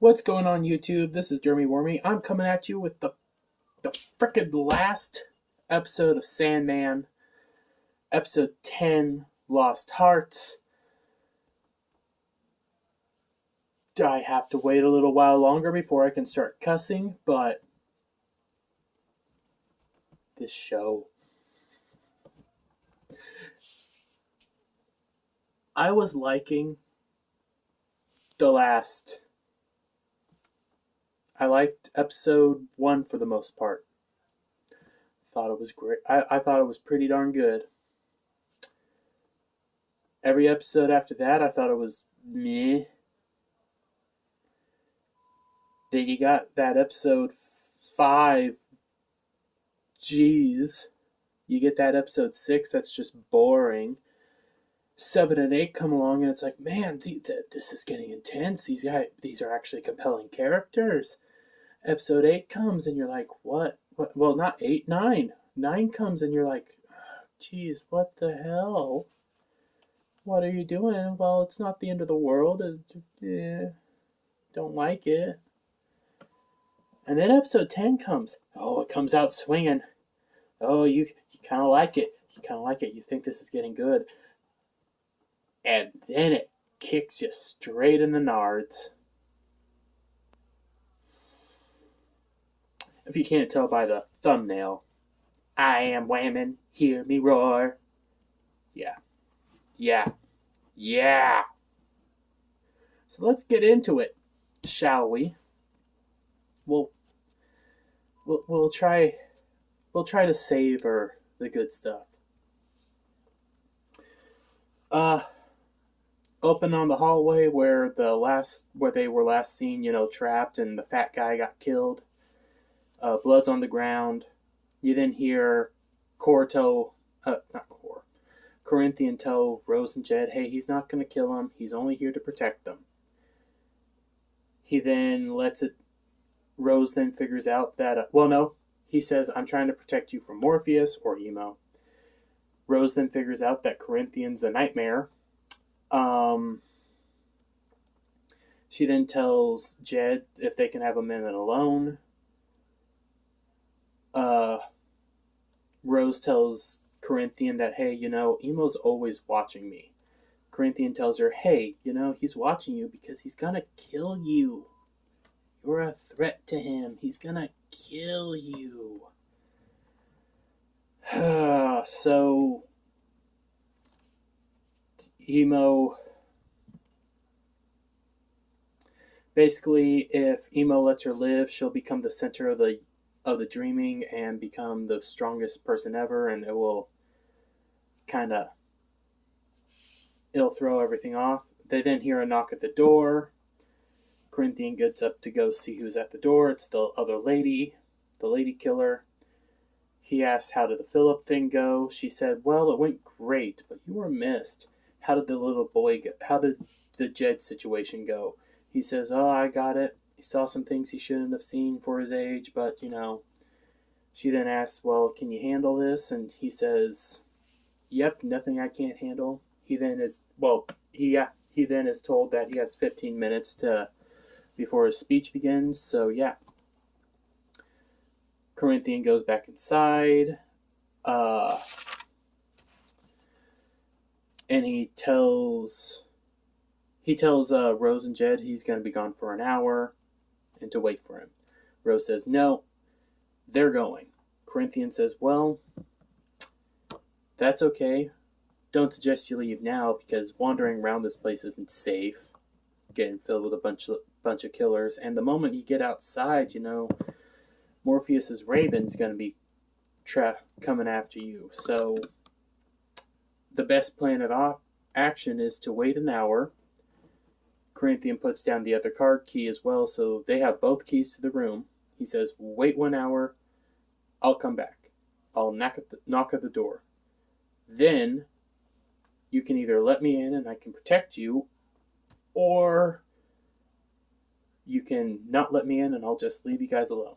What's going on, YouTube? This is Jeremy Wormy. I'm coming at you with the frickin' last episode of Sandman, episode 10, Lost Hearts. I have to wait a little while longer before I can start cussing, but this show. I was liking the last. I liked episode 1 for the most part. Thought it was great. I thought it was pretty darn good. Every episode after that, I thought it was meh. Then you got that episode 5. Jeez. You get that episode 6, that's just boring. 7 and 8 come along, and it's like, man, this is getting intense. These are actually compelling characters. Episode 8 comes, and you're like, what? Well, not 8, 9. 9 comes, and you're like, geez, what the hell? What are you doing? Well, it's not the end of the world. Don't like it. And then episode 10 comes. Oh, it comes out swinging. Oh, you kind of like it. You kind of like it. You think this is getting good. And then it kicks you straight in the nards. If you can't tell by the thumbnail, I am whamming, hear me roar. Yeah. So let's get into it, shall we? We'll try to savor the good stuff. Open on the hallway where they were last seen, trapped, and the fat guy got killed. Blood's on the ground. You then hear Corinthian tell Rose and Jed, hey, he's not going to kill him. He's only here to protect them. He then Rose then figures out that, he says, I'm trying to protect you from Morpheus or Emo. Rose then figures out that Corinthian's a nightmare. She then tells Jed if they can have a minute alone. Rose tells Corinthian that, hey, Emo's always watching me. Corinthian tells her, hey, he's watching you because he's gonna kill you. You're a threat to him. He's gonna kill you. So, Emo... Basically, if Emo lets her live, she'll become the center of the dreaming and become the strongest person ever, and it'll throw everything off. They then hear a knock at the door. Corinthian gets up to go see who's at the door. It's the other lady, the lady killer. He asked, how did the Philip thing go? She said, well, it went great, but you were missed. How did the little boy go? How did the Jed situation go? He says, oh, I got it. He saw some things he shouldn't have seen for his age, but, She then asks, well, can you handle this? And he says, yep, nothing I can't handle. He then is told that he has 15 minutes before his speech begins. So, yeah. Corinthian goes back inside. And he tells Rose and Jed he's going to be gone for an hour and to wait for him. Rose says, no, they're going. Corinthian says, well, that's okay. Don't suggest you leave now because wandering around this place isn't safe. Getting filled with a bunch of killers. And the moment you get outside, Morpheus's Raven's going to be coming after you. So the best plan of action is to wait an hour. Corinthian puts down the other card key as well, so they have both keys to the room. He says, wait 1 hour, I'll come back. I'll knock at the door. Then you can either let me in and I can protect you, or you can not let me in and I'll just leave you guys alone.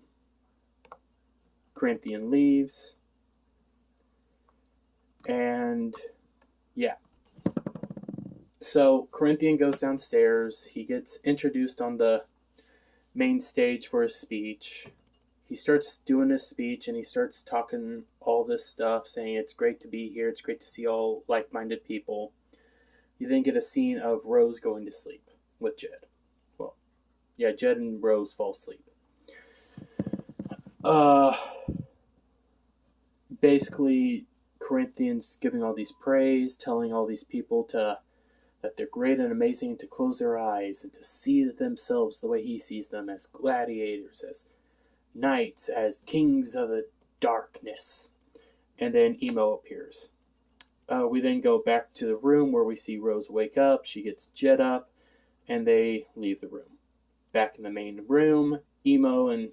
Corinthian leaves. And yeah. So Corinthian goes downstairs. He gets introduced on the main stage for his speech. He starts doing his speech and he starts talking all this stuff, saying it's great to be here, it's great to see all like-minded people. You then get a scene of Rose going to sleep with Jed. Well, yeah, Jed and Rose fall asleep. Basically, Corinthians giving all these praise, telling all these people that they're great and amazing, and to close their eyes and to see themselves the way he sees them, as gladiators, as knights, as kings of the darkness. And then Emo appears. We then go back to the room where we see Rose wake up. She gets Jed up, and they leave the room. Back in the main room, Emo and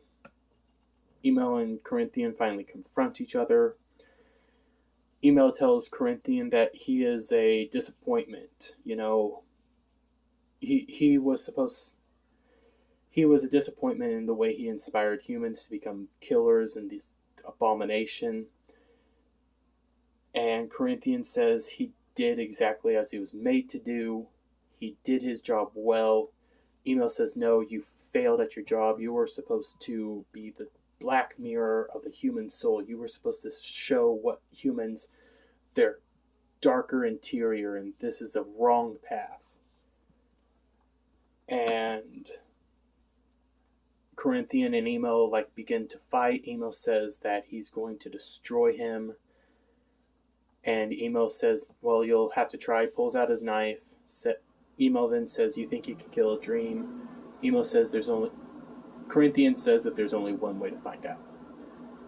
Corinthian finally confront each other. Emo tells Corinthian that he is a disappointment. You know, he was a disappointment in the way he inspired humans to become killers and this abomination. And Corinthian says he did exactly as he was made to do. He did his job well. Emo says, no, you failed at your job. You were supposed to be the black mirror of the human soul. You were supposed to show what humans, their darker interior, and this is a wrong path. And Corinthian and Emo begin to fight. Emo says that he's going to destroy him. And Emo says, well, you'll have to try. Pulls out his knife. Emo then says, you think you can kill a dream? Corinthian says that there's only one way to find out.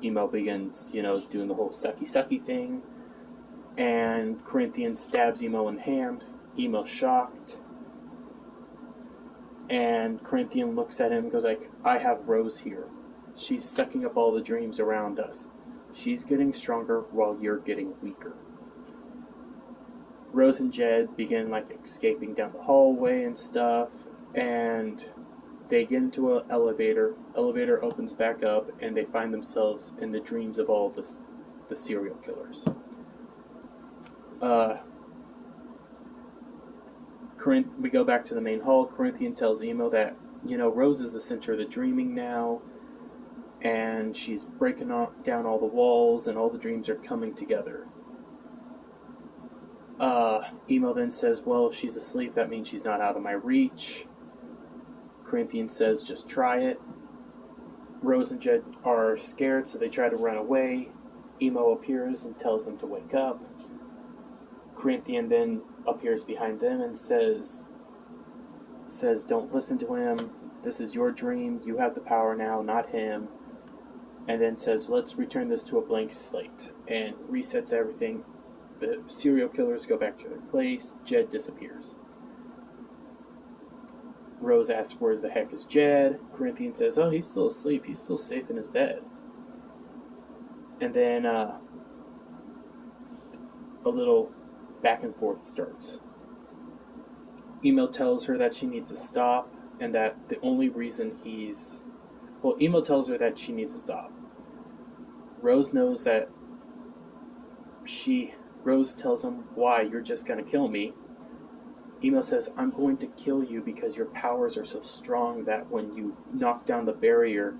Emo begins, doing the whole sucky thing. And Corinthian stabs Emo in the hand. Emo shocked. And Corinthian looks at him and goes I have Rose here. She's sucking up all the dreams around us. She's getting stronger while you're getting weaker. Rose and Jed begin escaping down the hallway and stuff, and they get into an elevator. Elevator opens back up, and they find themselves in the dreams of all the serial killers. We go back to the main hall. Corinthian tells Emo that, Rose is the center of the dreaming now, and she's breaking down all the walls, and all the dreams are coming together. Emo then says, well, if she's asleep, that means she's not out of my reach. Corinthian says, just try it. Rose and Jed are scared, so they try to run away. Emo appears and tells them to wake up. Corinthian then appears behind them and says, don't listen to him. This is your dream. You have the power now, not him. And then says, let's return this to a blank slate, and resets everything. The serial killers go back to their place. Jed disappears. Rose asks, where the heck is Jed? Corinthian says, oh, he's still asleep. He's still safe in his bed. And then a little back and forth starts. Emo tells her that she needs to stop, and that the only reason Emo tells her that she needs to stop. Rose knows that Rose tells him, why? You're just going to kill me. Emo says, I'm going to kill you because your powers are so strong that when you knock down the barrier,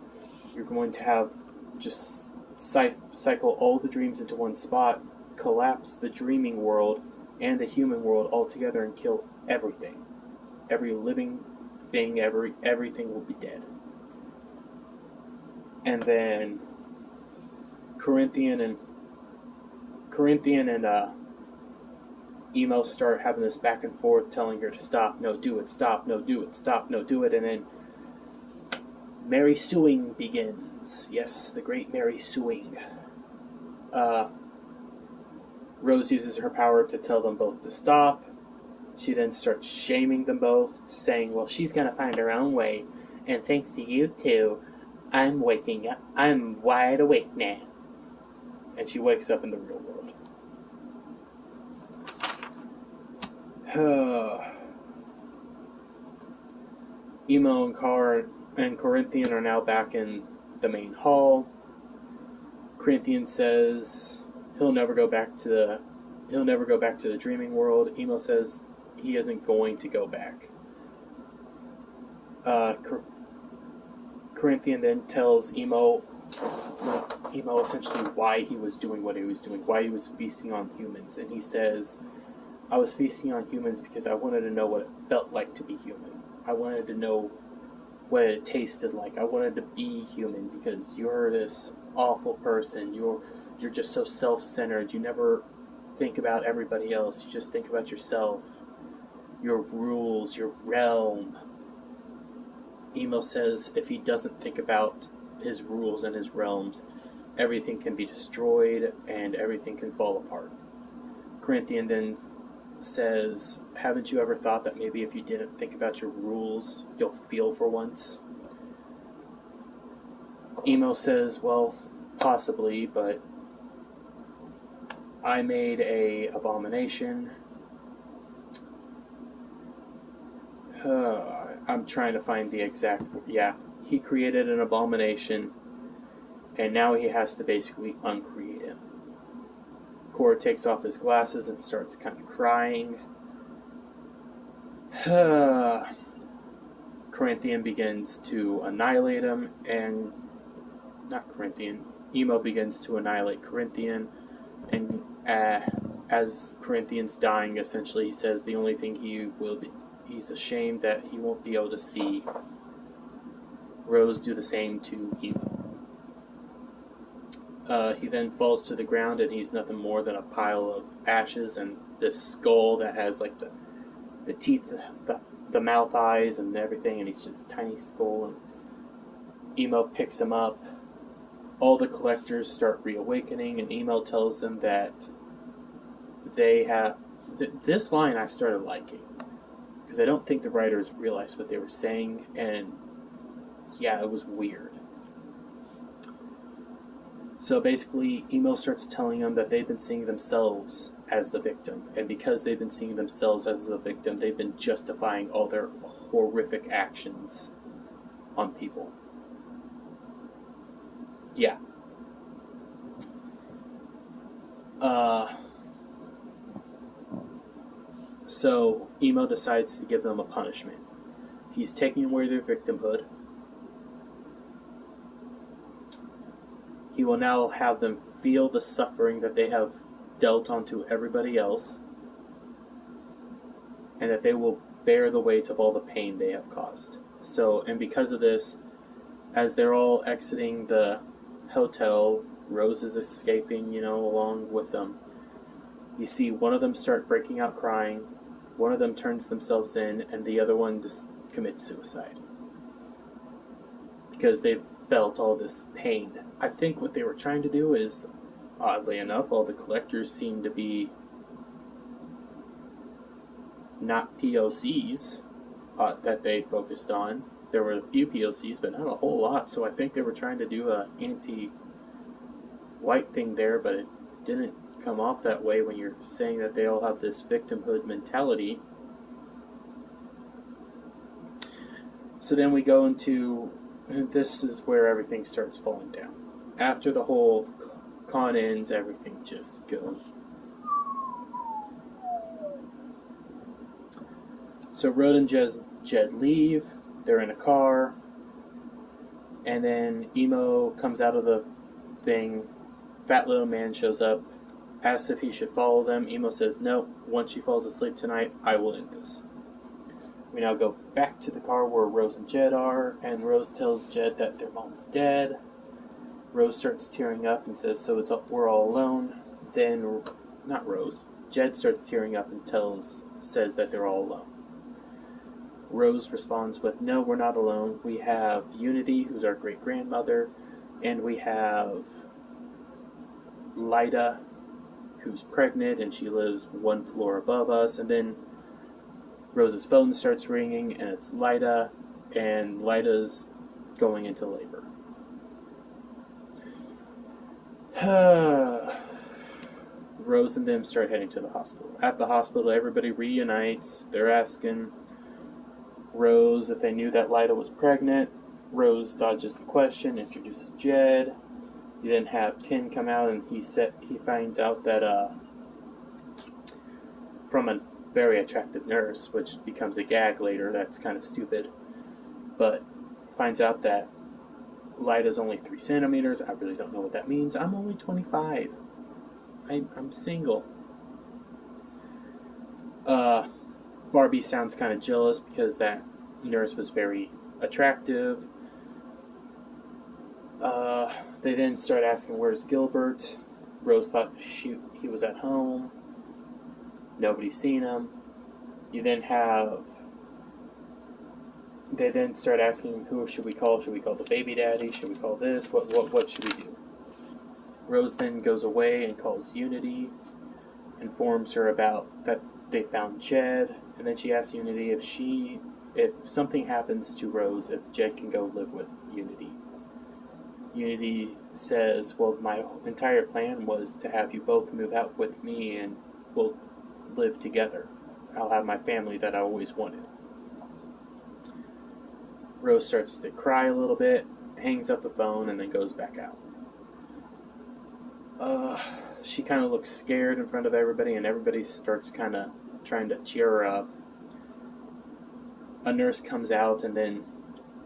you're going to have just cycle all the dreams into one spot, collapse the dreaming world and the human world all together, and kill everything. Every living thing, everything will be dead. And then Corinthian and Emo start having this back and forth, telling her to stop, no, do it, stop, no, do it, stop, no, do it, and then Mary Suing begins. Yes, the great Mary Suing. Rose uses her power to tell them both to stop. She then starts shaming them both, saying, well, she's going to find her own way, and thanks to you two, I'm waking up. I'm wide awake now. And she wakes up in the real world. Emo and Corinthian are now back in the main hall. Corinthian says he'll never go back to the dreaming world. Emo says he isn't going to go back. Corinthian then tells Emo essentially why he was doing what he was doing, why he was feasting on humans. And he says, I was feasting on humans because I wanted to know what it felt like to be human. I wanted to know what it tasted like. I wanted to be human because you're this awful person. You're just so self-centered. You never think about everybody else. You just think about yourself, your rules, your realm. Emo says if he doesn't think about his rules and his realms, everything can be destroyed and everything can fall apart. Corinthian then says, haven't you ever thought that maybe if you didn't think about your rules, you'll feel for once? Emo says, well, possibly, but I made a abomination. I'm trying to find the exact... Yeah, he created an abomination, and now he has to basically uncreate him. Cora takes off his glasses and starts kind of crying. Corinthian begins to annihilate him, and... Not Corinthian. Emo begins to annihilate Corinthian, and as Corinthian's dying, essentially, he says the only thing he's ashamed that he won't be able to see Rose do the same to Emo. He then falls to the ground, and he's nothing more than a pile of ashes and this skull that has like the teeth, the mouth, eyes, and everything, and he's just a tiny skull. And Emo picks him up. All the collectors start reawakening, and Emo tells them that they have... this line I started liking, because I don't think the writers realized what they were saying, and yeah, it was weird. So basically, Emo starts telling them that they've been seeing themselves as the victim, and because they've been seeing themselves as the victim, they've been justifying all their horrific actions on people. Yeah. So Emo decides to give them a punishment. He's taking away their victimhood. He will now have them feel the suffering that they have dealt onto everybody else, and that they will bear the weight of all the pain they have caused. So, and because of this, as they're all exiting the hotel, Rose is escaping, along with them. You see one of them start breaking out crying, one of them turns themselves in, and the other one just commits suicide. Because they've felt all this pain. I think what they were trying to do is, oddly enough, all the collectors seem to be not POCs that they focused on. There were a few POCs, but not a whole lot, so I think they were trying to do a anti-white thing there, but it didn't come off that way when you're saying that they all have this victimhood mentality. So then we go into... this is where everything starts falling down. After the whole con ends, everything just goes. So Rode and Jed leave. They're in a car. And then Emo comes out of the thing. Fat little man shows up. Asks if he should follow them. Emo says no. Once she falls asleep tonight, I will end this. We now go back to the car where Rose and Jed are, and Rose tells Jed that their mom's dead. Rose starts tearing up and says, we're all alone. Then, not Rose, Jed starts tearing up and says that they're all alone. Rose responds with, no, we're not alone. We have Unity, who's our great-grandmother, and we have Lyda, who's pregnant, and she lives one floor above us. And then Rose's phone starts ringing, and it's Lyda, and Lyda's going into labor. Rose and them start heading to the hospital. At the hospital, everybody reunites. They're asking Rose if they knew that Lyda was pregnant. Rose dodges the question, introduces Jed. You then have Ken come out, and he finds out that from a very attractive nurse, which becomes a gag later. That's kind of stupid. But finds out that Lida's only 3 centimeters. I really don't know what that means. I'm only 25. I'm single. Barbie sounds kind of jealous because that nurse was very attractive. They then start asking, where's Gilbert? Rose thought he was at home. Nobody's seen him. They then start asking, who should we call? Should we call the baby daddy? Should we call this? What should we do? Rose then goes away and calls Unity, informs her about that they found Jed, and then she asks Unity if something happens to Rose, if Jed can go live with Unity. Unity says, well, my entire plan was to have you both move out with me and we'll live together. I'll have my family that I always wanted. Rose starts to cry a little bit, hangs up the phone, and then goes back out. She kind of looks scared in front of everybody, and everybody starts kind of trying to cheer her up. A nurse comes out and then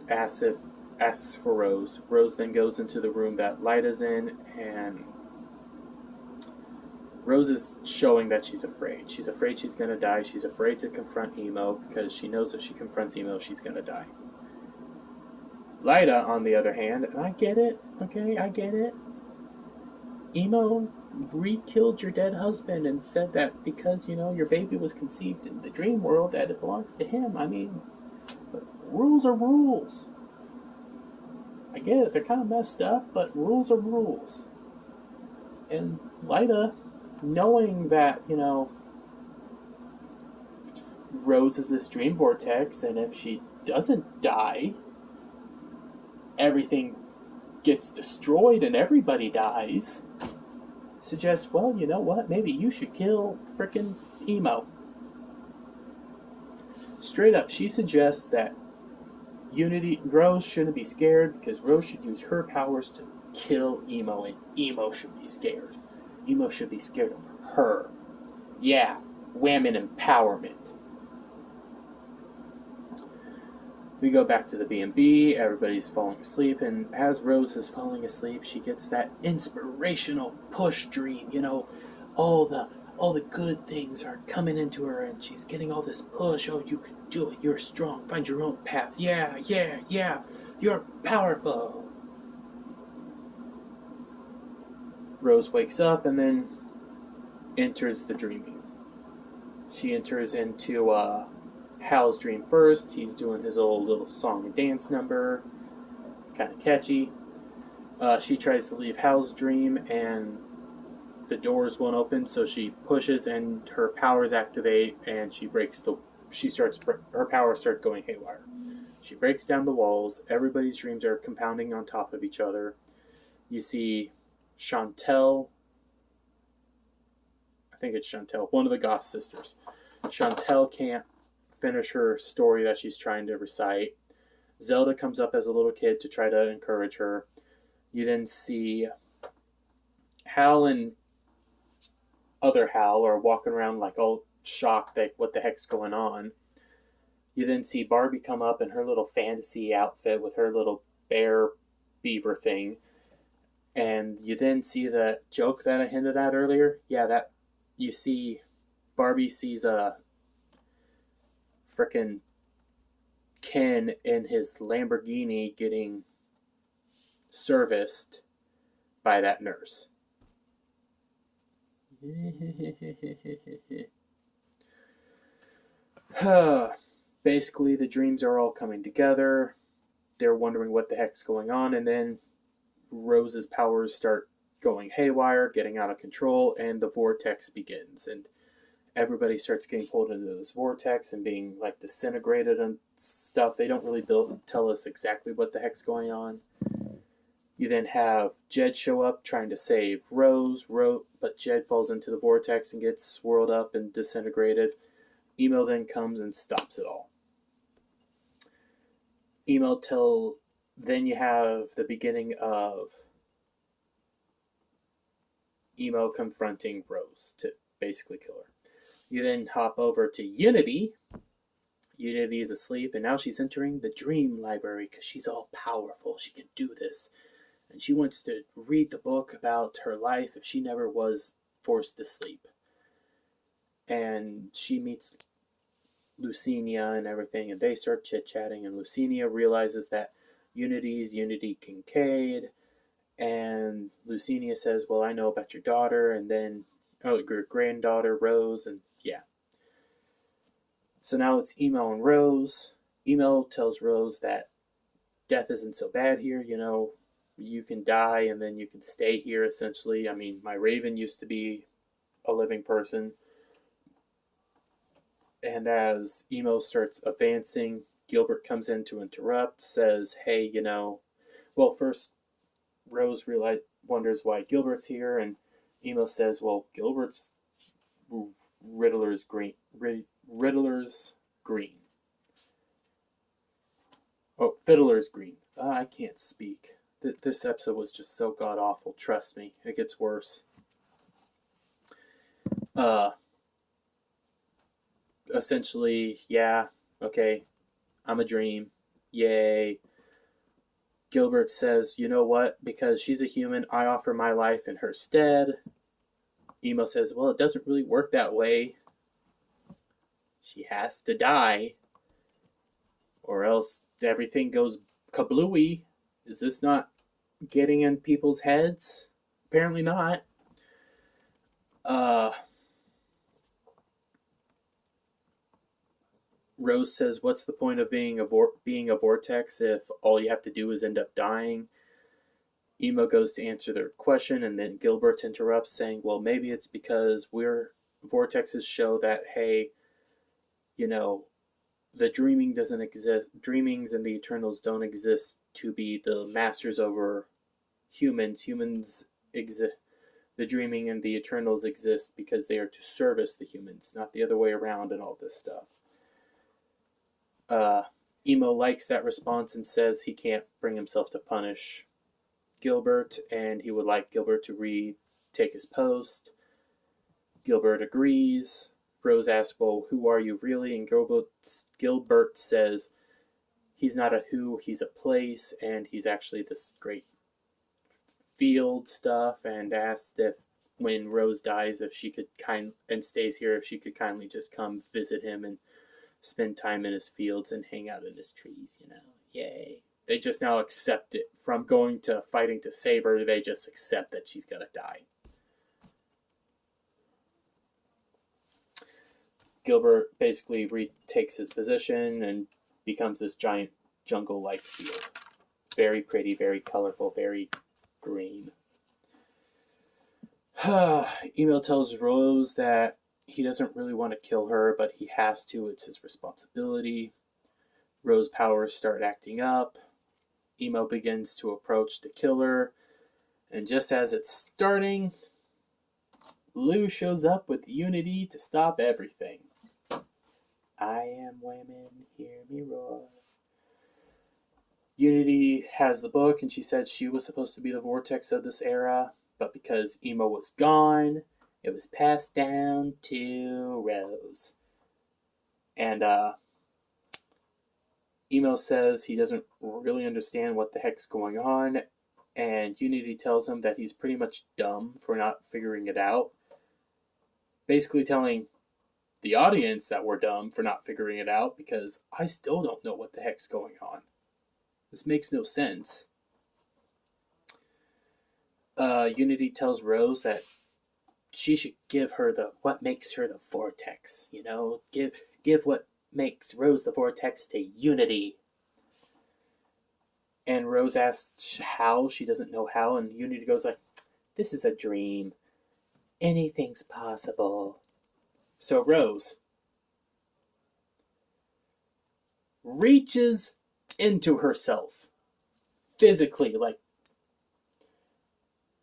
asks for Rose. Rose then goes into the room that Lida's in, and Rose is showing that she's afraid. She's afraid she's going to die. She's afraid to confront Emo because she knows if she confronts Emo, she's going to die. Lida, on the other hand, and I get it, okay, I get it. Emo re-killed your dead husband and said that because, your baby was conceived in the dream world that it belongs to him. I mean, but rules are rules. I get it, they're kind of messed up, but rules are rules. And Lida, knowing that, Rose is this dream vortex, and if she doesn't die, everything gets destroyed and everybody dies, suggests, well, you know what, maybe you should kill frickin' Emo. Straight up, she suggests that Rose shouldn't be scared because Rose should use her powers to kill Emo, and Emo should be scared. Emo should be scared of her. Yeah, women empowerment. We go back to the B&B, everybody's falling asleep, and as Rose is falling asleep, she gets that inspirational push dream, all the good things are coming into her, and she's getting all this push. Oh, you can do it, you're strong, find your own path, yeah, you're powerful. Rose wakes up and then enters the dreaming. She enters into Hal's dream first. He's doing his old little song and dance number, kind of catchy. She tries to leave Hal's dream and the doors won't open, so she pushes and her powers activate, and her powers start going haywire. She breaks down the walls. Everybody's dreams are compounding on top of each other. You see Chantel, I think it's Chantel, one of the Goth sisters. Chantel can't finish her story that she's trying to recite. Zelda comes up as a little kid to try to encourage her. You then see Hal and other Hal are walking around like all shocked that what the heck's going on. You then see Barbie come up in her little fantasy outfit with her little bear beaver thing. And you then see the joke that I hinted at earlier. Yeah, that you see Barbie sees a frickin' Ken in his Lamborghini getting serviced by that nurse. Basically, the dreams are all coming together. They're wondering what the heck's going on, and then Rose's powers start going haywire, getting out of control, and the vortex begins. And everybody starts getting pulled into this vortex and being like disintegrated and stuff. They don't really tell us exactly what the heck's going on. You then have Jed show up trying to save Rose, but Jed falls into the vortex and gets swirled up and disintegrated. Emo then comes and stops it all. Then you have the beginning of Emo confronting Rose to basically kill her. You then hop over to Unity, Unity is asleep, and now she's entering the dream library because she's all powerful. She can do this. And she wants to read the book about her life if she never was forced to sleep. And she meets Lucinia and everything, and they start chit-chatting, and Lucinia realizes that Unity's Unity Kincaid, and Lucinia says, well, I know about your daughter, and then, your granddaughter, Rose, and yeah. So now it's Emo and Rose. Emo tells Rose that death isn't so bad here, you can die and then you can stay here, essentially. I mean, my Raven used to be a living person. And as Emo starts advancing, Gilbert comes in to interrupt, says, hey, well, first Rose wonders why Gilbert's here, and Emo says, well, Gilbert's Riddler's green. Riddler's green. Oh, Fiddler's green. I can't speak. This episode was just so god awful. Trust me, it gets worse. Essentially, yeah, okay, I'm a dream. Yay. Gilbert says, you know what? Because she's a human, I offer my life in her stead. Emo says, well, it doesn't really work that way. She has to die, or else everything goes kablooey. Is this not getting in people's heads? Apparently not. Rose says, what's the point of being a vortex if all you have to do is end up dying? Emo goes to answer their question, and then Gilbert interrupts, saying, well, maybe it's because vortexes show that, hey, the dreaming doesn't exist. Dreamings and the Eternals don't exist to be the masters over humans. Humans exist. The dreaming and the Eternals exist because they are to service the humans, not the other way around, and all this stuff. Emo likes that response and says he can't bring himself to punish Gilbert, and he would like Gilbert to retake his post. Gilbert agrees. Rose asks, well, who are you really? And Gilbert says he's not a who, he's a place, and he's actually this great field stuff, and asked if when Rose dies, if she could and stays here, if she could kindly just come visit him and spend time in his fields and hang out in his trees, Yay. They just now accept it. From going to fighting to save her, they just accept that she's gonna die. Gilbert basically retakes his position and becomes this giant jungle-like field. Very pretty, very colorful, very green. Emo tells Rose that he doesn't really want to kill her, but he has to. It's his responsibility. Rose's powers start acting up. Emo begins to approach to kill her. And just as it's starting, Lou shows up with Unity to stop everything. I am women, hear me roar. Unity has the book, and she said she was supposed to be the vortex of this era, but because Emo was gone, it was passed down to Rose. And Emo says he doesn't really understand what the heck's going on, and Unity tells him that he's pretty much dumb for not figuring it out. Basically telling the audience that we're dumb for not figuring it out, because I still don't know what the heck's going on. This makes no sense. Unity tells Rose that she should give her what makes her the vortex, give what makes Rose the vortex to Unity. And Rose asks how. She doesn't know how, and Unity goes like, this is a dream. Anything's possible. So Rose reaches into herself physically,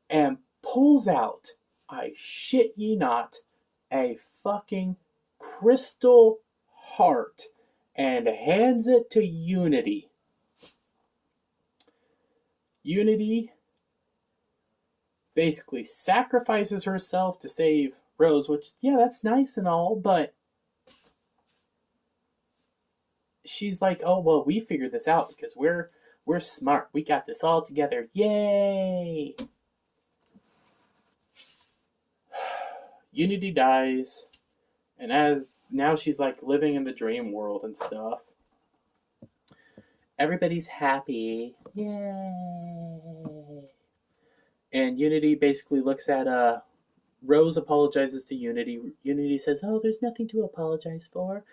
and pulls out, I shit ye not, a fucking crystal heart and hands it to Unity. Unity basically sacrifices herself to save Rose, which, yeah, that's nice and all, but she's like, oh well, we figured this out because we're smart. We got this all together. Yay! Unity dies, and as now she's like living in the dream world and stuff. Everybody's happy. Yay! And Unity basically looks at Rose apologizes to Unity. Unity says, "Oh, there's nothing to apologize for.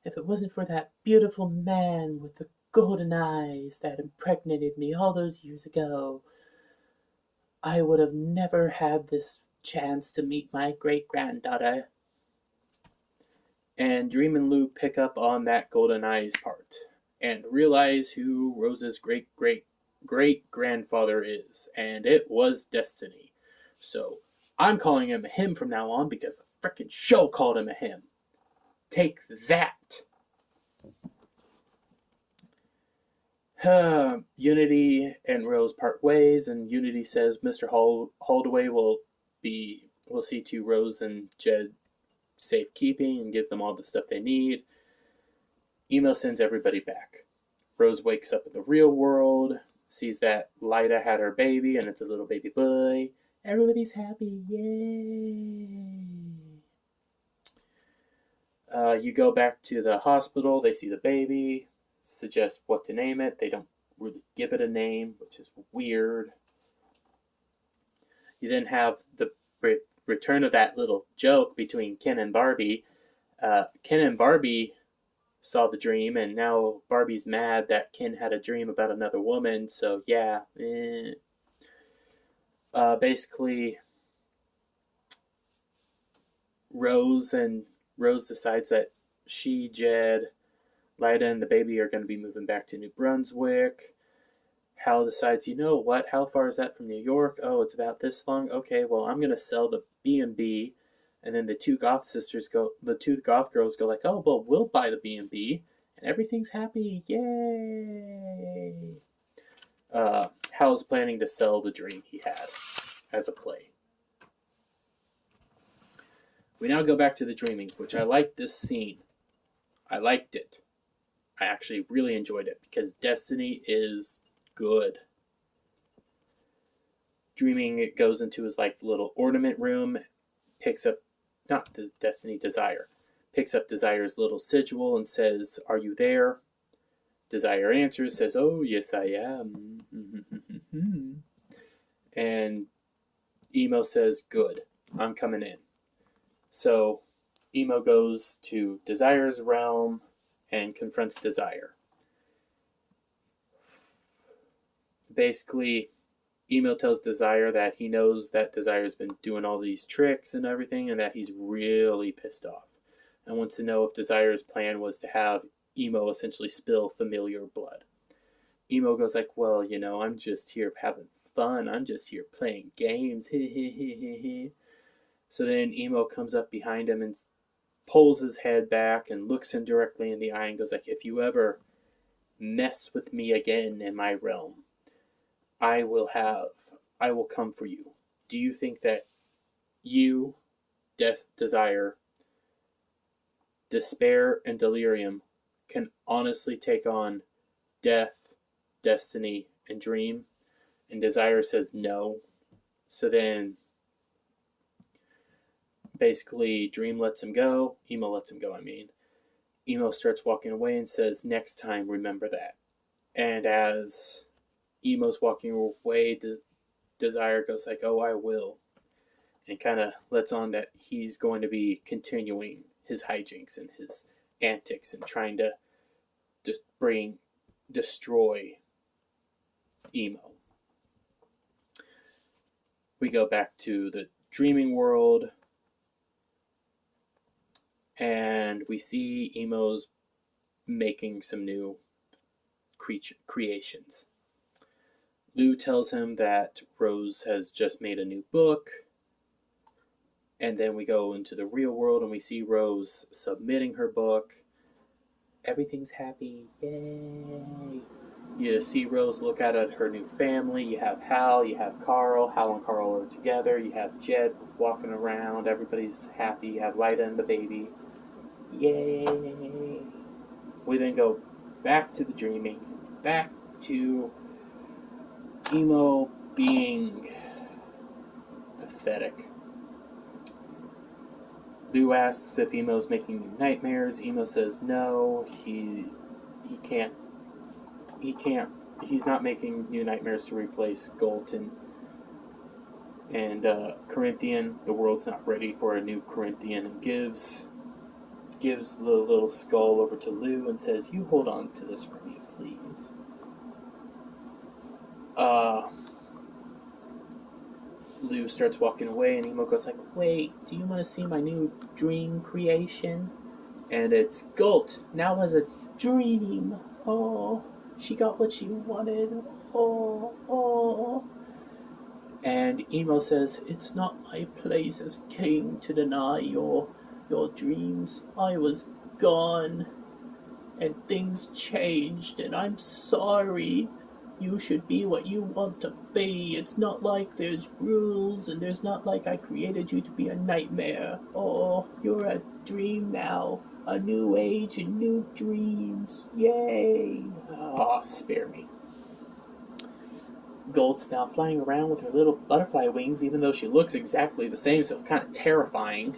If it wasn't for that beautiful man with the golden eyes that impregnated me all those years ago, I would have never had this chance to meet my great-granddaughter." And Dream and Lou pick up on that golden eyes part and realize who Rose's great-great-great-grandfather is, and it was Destiny. So I'm calling him a him from now on because the frickin' show called him a him. Take that! Unity and Rose part ways, and Unity says Mr. Holdaway will see to Rose and Jed safekeeping and give them all the stuff they need. Emo sends everybody back. Rose wakes up in the real world, sees that Lyda had her baby, and it's a little baby boy. Everybody's happy. Yay! You go back to the hospital. They see the baby, suggest what to name it. They don't really give it a name, which is weird. You then have the return of that little joke between Ken and Barbie. Ken and Barbie saw the dream, and now Barbie's mad that Ken had a dream about another woman. So yeah, basically, Rose decides that she, Jed, Lyda, and the baby are going to be moving back to New Brunswick. Hal decides, you know what? How far is that from New York? Oh, it's about this long. Okay, well, I'm going to sell the B&B. And then the two goth girls go like, oh, well, we'll buy the B&B. And everything's happy. Yay! Hal's planning to sell the dream he had as a play. We now go back to the dreaming, which I liked this scene. I liked it. I actually really enjoyed it because Destiny is good. Dreaming, it goes into his like little ornament room, picks up, not Destiny, Desire, picks up Desire's little sigil and says, "Are you there?" Desire answers, says, "Oh, yes, I am." And Emo says, "Good, I'm coming in." So Emo goes to Desire's realm and confronts Desire. Basically, Emo tells Desire that he knows that Desire's been doing all these tricks and everything, and that he's really pissed off, and wants to know if Desire's plan was to have Emo essentially spill familiar blood. Emo goes like, well, you know, I'm just here having fun. I'm just here playing games. So then Emo comes up behind him and pulls his head back and looks him directly in the eye and goes like, if you ever mess with me again in my realm, I will come for you. Do you think that you, Desire, Despair, and Delirium can honestly take on Death, Destiny, and Dream?" And Desire says no. So then basically Dream lets him go. Emo lets him go, I mean. Emo starts walking away and says, "Next time, remember that." And as Emo's walking away, Desire goes like, "Oh, I will." And kind of lets on that he's going to be continuing his hijinks and his antics and trying to destroy Emo. We go back to the dreaming world, and we see Emo's making some new creations. Lou tells him that Rose has just made a new book, and then we go into the real world and we see Rose submitting her book. Everything's happy, yay! You see Rose look out at her new family. You have Hal, you have Carl. Hal and Carl are together. You have Jed walking around. Everybody's happy. You have Lyda and the baby. Yay! We then go back to the dreaming, back to Emo being pathetic. Lou asks if Emo's making new nightmares. Emo says no, he can't. He's not making new nightmares to replace Galton and Corinthian. The world's not ready for a new Corinthian, and gives the little skull over to Lou and says, "You hold on to this for me, please." Lou starts walking away, and Emo goes like, "Wait, do you want to see my new dream creation?" And it's Galt now has a dream. Oh, she got what she wanted. Oh. And Emo says, "It's not my place as king to deny your dreams. I was gone, and things changed, and I'm sorry. You should be what you want to be. It's not like there's rules, and there's not like I created you to be a nightmare. Oh, you're a dream now. A new age and new dreams. Yay!" Oh, spare me. Galt's now flying around with her little butterfly wings, even though she looks exactly the same, so kind of terrifying.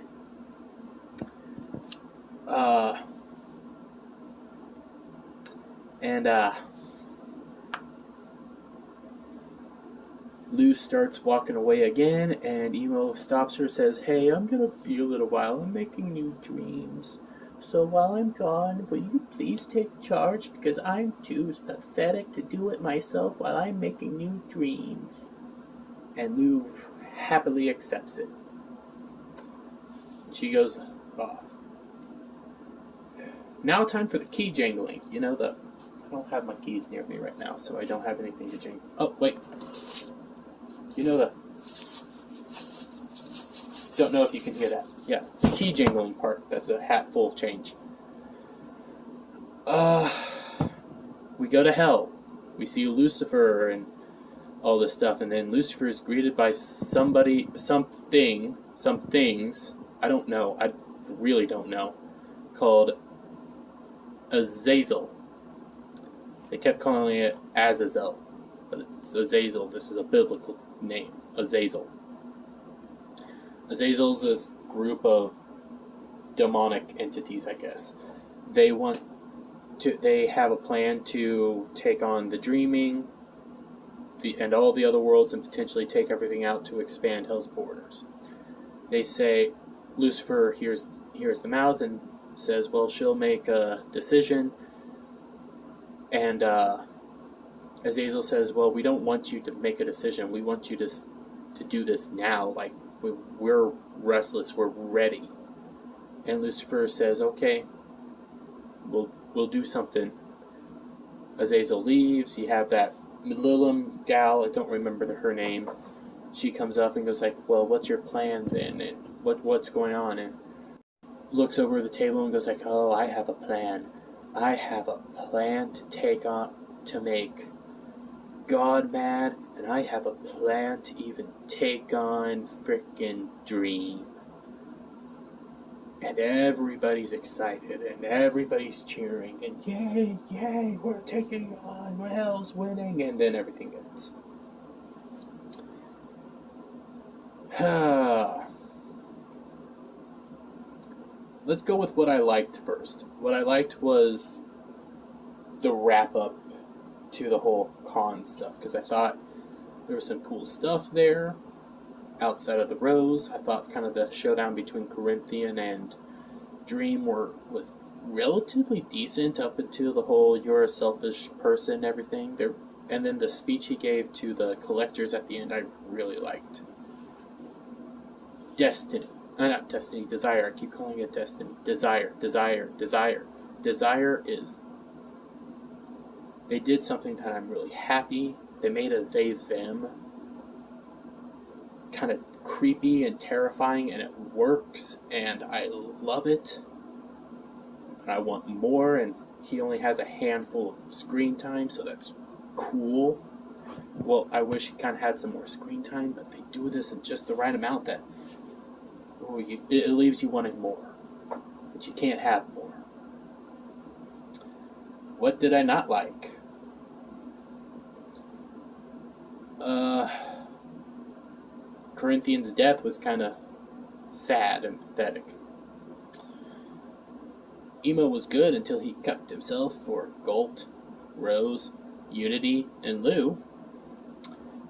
Lou starts walking away again, and Emo stops her, says, "Hey, I'm gonna be a little while. I'm making new dreams. So while I'm gone, will you please take charge, because I'm too pathetic to do it myself while I'm making new dreams." And Lou happily accepts it. She goes off. Now time for the key jangling. I don't have my keys near me right now, so I don't have anything to jingle. Oh, wait. Don't know if you can hear that. Yeah, the key jingling part. That's a hat full of change. We go to hell. We see Lucifer and all this stuff, and then Lucifer is greeted by some things. I don't know. I really don't know. Called Azazel. They kept calling it Azazel, but it's Azazel. This is a biblical name, Azazel. Azazel's this group of demonic entities, I guess. They have a plan to take on the dreaming and all the other worlds and potentially take everything out to expand Hell's borders. They say Lucifer hears them out and says, well, she'll make a decision. And Azazel says, well, we don't want you to make a decision. We want you to do this now. Like, we're restless. We're ready. And Lucifer says, okay, we'll do something. Azazel leaves. You have that Milim gal, I don't remember her name. She comes up and goes like, well, what's your plan then? And what's going on? And looks over the table and goes like, oh, I have a plan. I have a plan to make God mad, and I have a plan to even take on frickin' Dream. And everybody's excited, and everybody's cheering, and yay, we're taking on, Hell's winning, and then everything ends. Let's go with what I liked first. What I liked was the wrap-up to the whole con stuff, because I thought there was some cool stuff there outside of the Rose. I thought kind of the showdown between Corinthian and Dream was relatively decent up until the whole you're a selfish person everything there, and then the speech he gave to the collectors at the end I really liked. Desire. I keep calling it Destiny. Desire. Desire is... They did something that I'm really happy. They made a they-them kind of creepy and terrifying, and it works, and I love it. And I want more, and he only has a handful of screen time, so that's cool. Well, I wish he kind of had some more screen time, but they do this in just the right amount that it leaves you wanting more. But you can't have more. What did I not like? Corinthian's death was kind of sad and pathetic. Emo was good until he cucked himself for Gold, Rose, Unity, and Lou.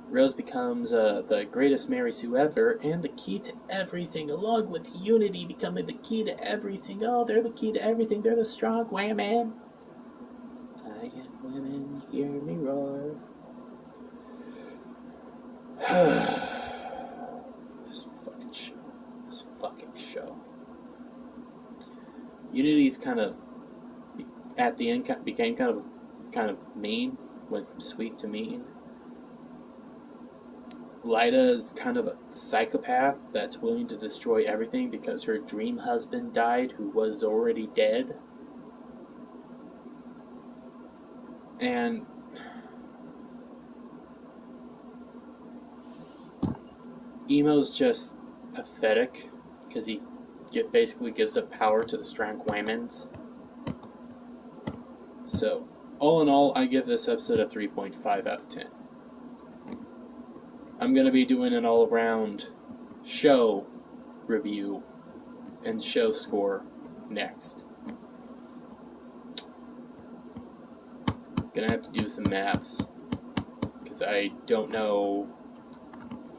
Rose becomes the greatest Mary Sue ever and the key to everything, along with Unity becoming the key to everything. Oh, they're the key to everything. They're the strong women. Giant women, hear me roar. This fucking show. Unity's kind of, at the end, became kind of mean. Went from sweet to mean. Lyda is kind of a psychopath that's willing to destroy everything because her dream husband died, who was already dead. And Emo's just pathetic because he basically gives up power to the strong women's. So, all in all, I give this episode a 3.5 out of 10. I'm going to be doing an all-around show review and show score next. Gonna have to do some maths because I don't know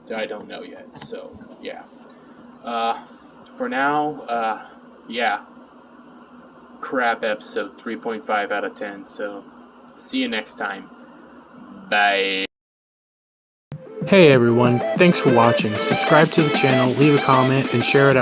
yet. So yeah. For now, yeah. Crap episode, 3.5 out of 10. So see you next time. Bye. Hey everyone, thanks for watching. Subscribe to the channel, leave a comment, and share it out.